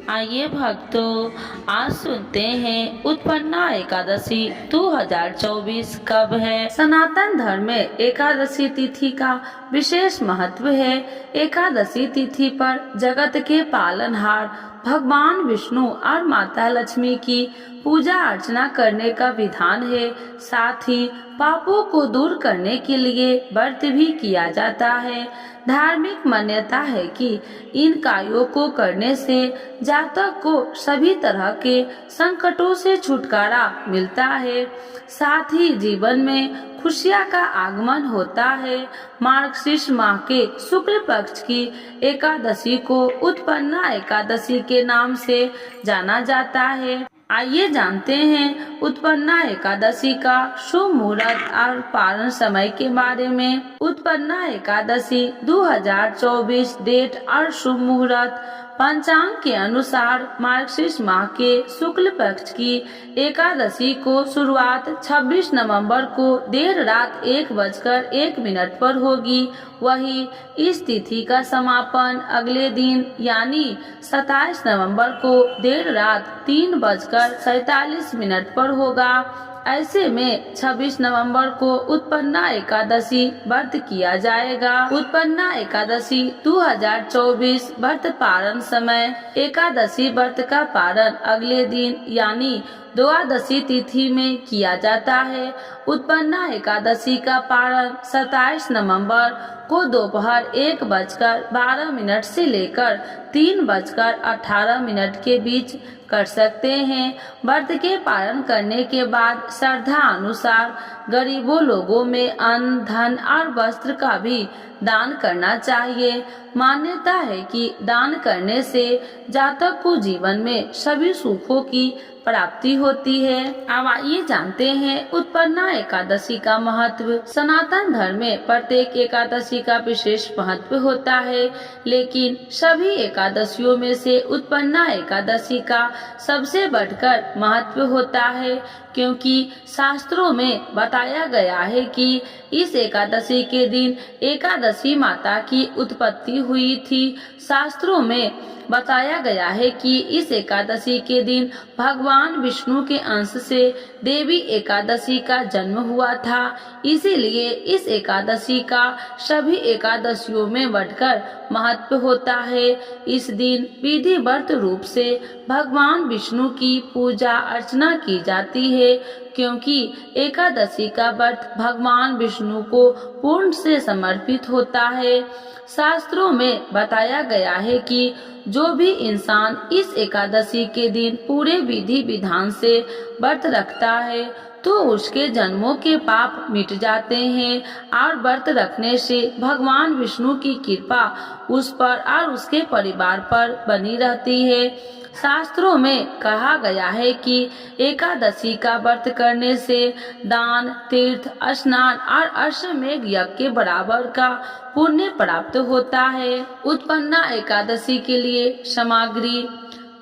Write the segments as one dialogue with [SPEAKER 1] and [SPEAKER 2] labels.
[SPEAKER 1] आइए भक्तों, आज सुनते हैं उत्पन्ना एकादशी 2024 कब है। सनातन धर्म में एकादशी तिथि का विशेष महत्व है। एकादशी तिथि पर जगत के पालनहार भगवान विष्णु और माता लक्ष्मी की पूजा अर्चना करने का विधान है। साथ ही पापों को दूर करने के लिए व्रत भी किया जाता है। धार्मिक मान्यता है कि इन कार्यों को करने से जातक को सभी तरह के संकटों से छुटकारा मिलता है। साथ ही जीवन में खुशियां का आगमन होता है। मार्गशीर्ष माह के शुक्ल पक्ष की एकादशी को उत्पन्ना एकादशी के नाम से जाना जाता है। आइए जानते हैं उत्पन्ना एकादशी का शुभ मुहूर्त और पारण समय के बारे में। उत्पन्ना एकादशी 2024 डेट और शुभ मुहूर्त। पंचांग के अनुसार मार्गशीर्ष माह के शुक्ल पक्ष की एकादशी को शुरुआत 26 नवंबर को देर रात 1:01 पर होगी। वही इस तिथि का समापन अगले दिन यानी 27 नवंबर को देर रात 3:47 पर होगा। ऐसे में 26 नवंबर को उत्पन्ना एकादशी व्रत किया जाएगा। उत्पन्ना एकादशी 2024 व्रत पारण समय। एकादशी व्रत का पारण अगले दिन यानी द्वादशी तिथि में किया जाता है। उत्पन्ना एकादशी का पारण 27 नवंबर को दोपहर 1:12 से लेकर 3:18 के बीच कर सकते हैं। व्रत के पालन करने के बाद श्रद्धा अनुसार गरीबों लोगों में अन्न, धन और वस्त्र का भी दान करना चाहिए। मान्यता है कि दान करने से जातक को जीवन में सभी सुखों की प्राप्ति होती है। अब आइए जानते हैं उत्पन्ना एकादशी का महत्व। सनातन धर्म में प्रत्येक एकादशी का विशेष महत्व होता है, लेकिन सभी एकादशियों में से उत्पन्ना एकादशी का सबसे बढ़कर महत्व होता है, क्योंकि शास्त्रों में बताया गया है कि इस एकादशी के दिन एकादशी माता की उत्पत्ति हुई थी। शास्त्रों में बताया गया है कि इस एकादशी के दिन भगवान विष्णु के अंश से देवी एकादशी का जन्म हुआ था। इसीलिए इस एकादशी का सभी एकादशियों में बढ़कर महत्व होता है। इस दिन विधिवत रूप से भगवान विष्णु की पूजा अर्चना की जाती है, क्योंकि एकादशी का व्रत भगवान विष्णु को पूर्ण से समर्पित होता है। शास्त्रों में बताया गया है कि जो भी इंसान इस एकादशी के दिन पूरे विधि विधान से व्रत रखता है तो उसके जन्मों के पाप मिट जाते हैं और व्रत रखने से भगवान विष्णु की कृपा उस पर और उसके परिवार पर बनी रहती है। शास्त्रों में कहा गया है कि एकादशी का व्रत करने से दान, तीर्थ, स्नान और अश्वमेध यज्ञ के बराबर का पुण्य प्राप्त होता है। उत्पन्ना एकादशी के लिए सामग्री: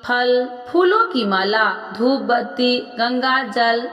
[SPEAKER 1] फल, फूलों की माला, धूप बत्ती, गंगा जल,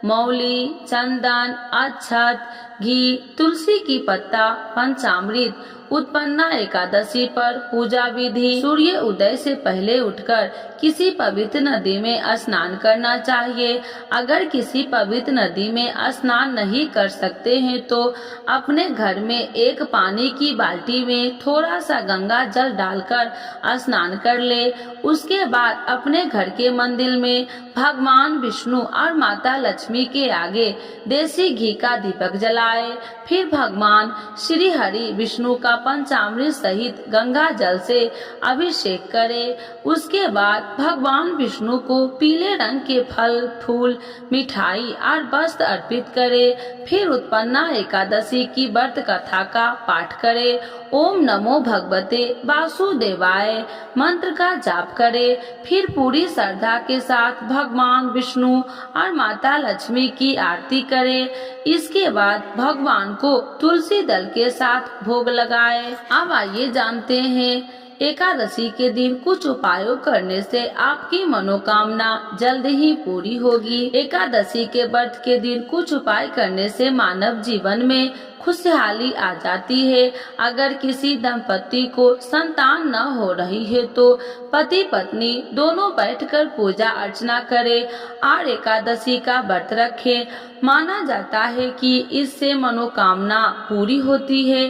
[SPEAKER 1] मौली, चंदन, अक्षत, घी, तुलसी की पत्ता, पंचामृत। उत्पन्ना एकादशी पर पूजा विधि: सूर्य उदय से पहले उठकर किसी पवित्र नदी में स्नान करना चाहिए। अगर किसी पवित्र नदी में स्नान नहीं कर सकते हैं तो अपने घर में एक पानी की बाल्टी में थोड़ा सा गंगा जल डालकर स्नान कर ले। उसके बाद अपने घर के मंदिर में भगवान विष्णु और माता लक्ष्मी के आगे देसी घी का दीपक जलाए। फिर भगवान श्री हरि विष्णु का पंचामृत सहित गंगा जल से अभिषेक करे। उसके बाद भगवान विष्णु को पीले रंग के फल, फूल, मिठाई और वस्त्र अर्पित करे। फिर उत्पन्ना एकादशी की व्रत कथा का पाठ करे। ओम नमो भगवते वासुदेवाय मंत्र का जाप करे। फिर पूरी श्रद्धा के साथ भगवान विष्णु और माता लक्ष्मी की आरती करे। इसके बाद भगवान को तुलसी दल के साथ भोग लगाए। अब आइए जानते हैं एकादशी के दिन कुछ उपायों करने से आपकी मनोकामना जल्द ही पूरी होगी। एकादशी के व्रत के दिन कुछ उपाय करने से मानव जीवन में खुशहाली आ जाती है। अगर किसी दंपति को संतान न हो रही है तो पति पत्नी दोनों बैठकर पूजा अर्चना करें और एकादशी का व्रत रखें। माना जाता है कि इससे मनोकामना पूरी होती है।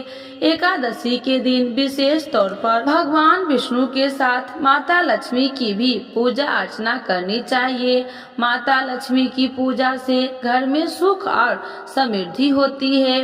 [SPEAKER 1] एकादशी के दिन विशेष तौर पर भगवान विष्णु के साथ माता लक्ष्मी की भी पूजा अर्चना करनी चाहिए। माता लक्ष्मी की पूजा से घर में सुख और समृद्धि होती है।